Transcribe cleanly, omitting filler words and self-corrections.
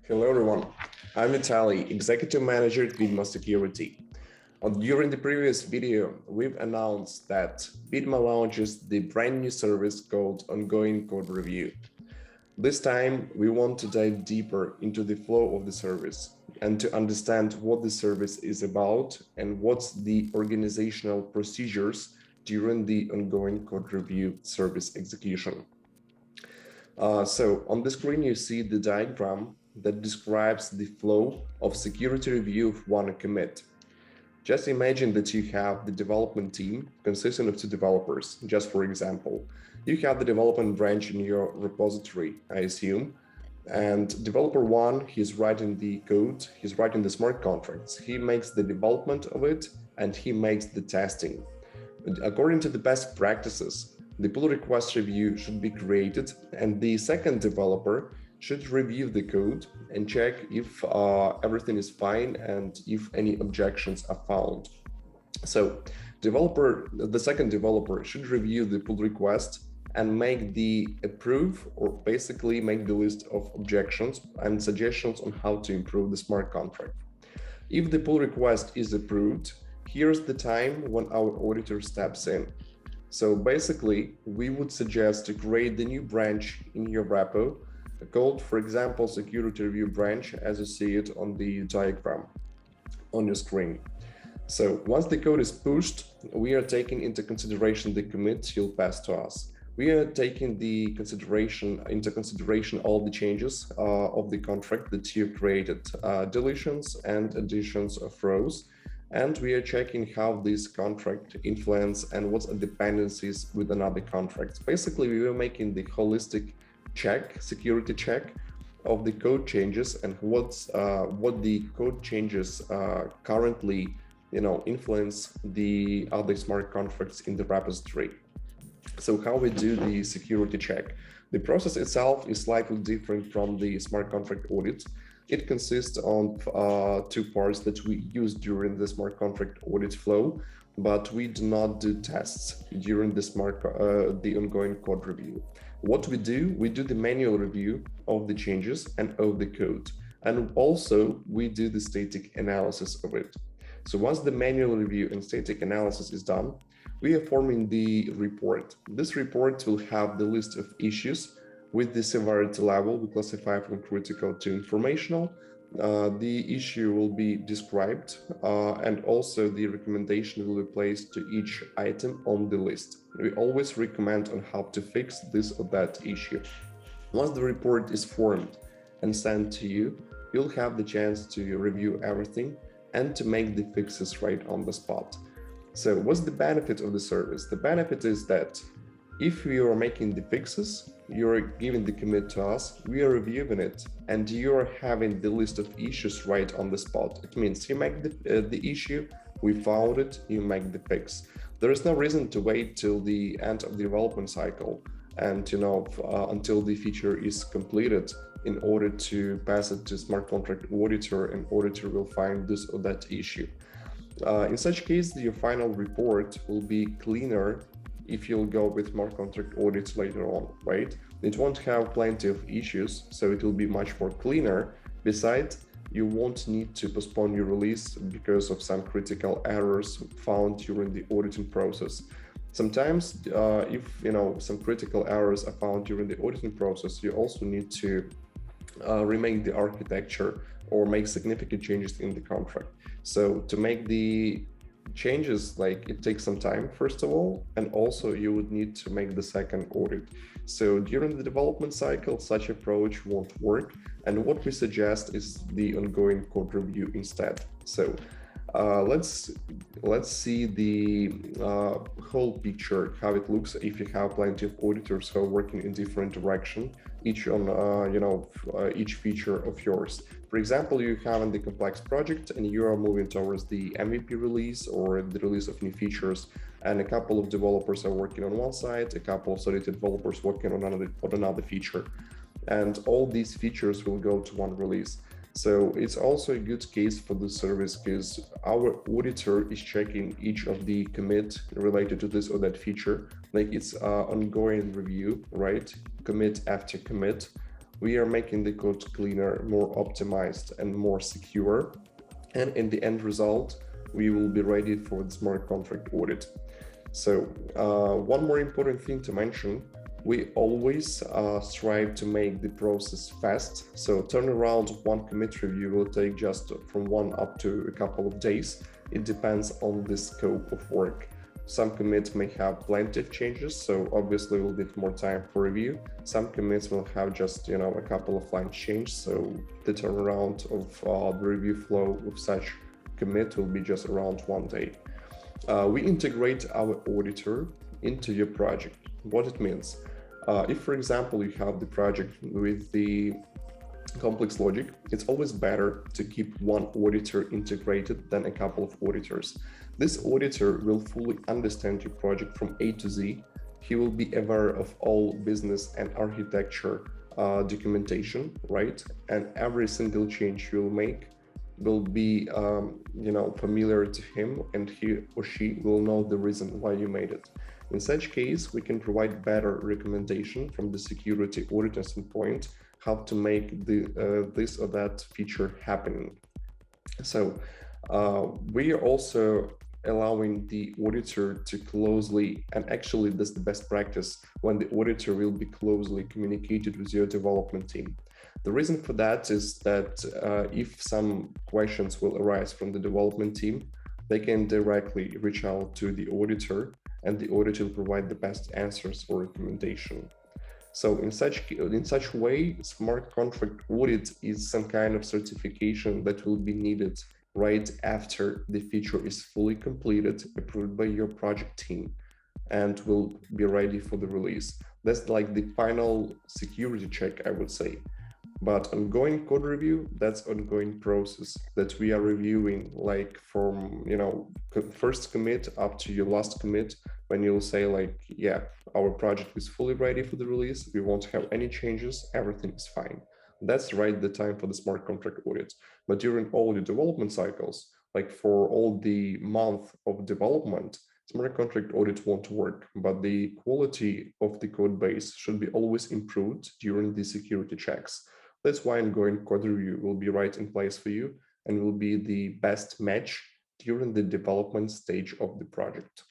Hello everyone, I'm Vitalii, Executive Manager at Vidma Security. During the previous video, we've announced that Vidma launches the brand new service called Ongoing Code Review. This time, we want to dive deeper into the flow of the service and to understand what the service is about and what's the organizational procedures during the Ongoing Code Review service execution. So on the screen, you see the diagram that describes the flow of security review of one commit. Just imagine that you have the development team consisting of two developers. Just for example, you have the development branch in your repository, I assume, and developer one, he's writing the code, he's writing the smart contracts, he makes the development of it, and he makes the testing. According to the best practices, the pull request review should be created, and the second developer should review the code and check if everything is fine and if any objections are found. So the second developer should review the pull request and make the approve, or basically make the list of objections and suggestions on how to improve the smart contract. If the pull request is approved, here's the time when our auditor steps in. So basically, we would suggest to create the new branch in your repo called, for example, security review branch, as you see it on the diagram on your screen. So once the code is pushed, we are taking into consideration the commit you'll pass to us. We are taking into consideration all the changes of the contract that you created, deletions and additions of rows. And we are checking how this contract influence and what's the dependencies with another contract. Basically, we are making the holistic security check of the code changes and what the code changes currently, influence the other smart contracts in the repository. So how we do the security check? The process itself is slightly different from the smart contract audit. It consists of two parts that we use during the smart contract audit flow, but we do not do tests during the ongoing code review. What we do the manual review of the changes and of the code. And also we do the static analysis of it. So once the manual review and static analysis is done, we are forming the report. This report will have the list of issues with the severity level. We classify from critical to informational. The issue will be described and also the recommendation will be placed to each item on the list. We always recommend on how to fix this or that issue. Once the report is formed and sent to you, you'll have the chance to review everything and to make the fixes right on the spot. So what's the benefit of the service? The benefit is that if you are making the fixes, you're giving the commit to us, we are reviewing it, and you're having the list of issues right on the spot. It means you make the issue, we found it, you make the fix. There is no reason to wait till the end of the development cycle and until the feature is completed in order to pass it to smart contract auditor, and auditor will find this or that issue. In such case, your final report will be cleaner if you'll go with smart contract audits later on, right? It won't have plenty of issues, so it will be much more cleaner. Besides, you won't need to postpone your release because of some critical errors found during the auditing process. Sometimes, if some critical errors are found during the auditing process, you also need to remake the architecture or make significant changes in the contract. So to make the changes, it takes some time, first of all, and also you would need to make the second audit. So during the development cycle, such approach won't work. And what we suggest is the ongoing code review instead. So let's see the whole picture, how it looks if you have plenty of auditors who are working in different direction, each on each feature of yours. For example, you have the complex project and you are moving towards the MVP release or the release of new features, and a couple of developers are working on one side, a couple of solid developers working on another feature, and all these features will go to one release. So it's also a good case for the service because our auditor is checking each of the commit related to this or that feature, like it's ongoing review, right? Commit after commit. We are making the code cleaner, more optimized, and more secure. And in the end result, we will be ready for the smart contract audit. So one more important thing to mention, we always strive to make the process fast. So turnaround of one commit review will take just from 1 up to a couple of days. It depends on the scope of work. Some commits may have plenty of changes, so obviously we'll need more time for review. Some commits will have just a couple of lines changed, so the turnaround of the review flow of such commit will be just around 1 day. We integrate our auditor into your project. What it means? If, for example, you have the project with the complex logic, it's always better to keep one auditor integrated than a couple of auditors. This auditor will fully understand your project from A to Z. He will be aware of all business and architecture documentation, right? And every single change you will make will be familiar to him, and he or she will know the reason why you made it. In such case, we can provide better recommendation from the security auditor standpoint how to make this or that feature happening. So we are also allowing the auditor to closely, and actually this is the best practice, when the auditor will be closely communicated with your development team. The reason for that is that if some questions will arise from the development team, they can directly reach out to the auditor, and the auditor will provide the best answers or recommendation. So in such way, smart contract audit is some kind of certification that will be needed right after the feature is fully completed, approved by your project team, and will be ready for the release. That's like the final security check, I would say. But ongoing code review, that's ongoing process that we are reviewing, like from first commit up to your last commit, when you'll say like, yeah, our project is fully ready for the release, we won't have any changes, everything is fine. That's right the time for the smart contract audit. But during all the development cycles, like for all the month of development, smart contract audit won't work, but the quality of the code base should be always improved during the security checks. That's why ongoing code review will be right in place for you and will be the best match during the development stage of the project.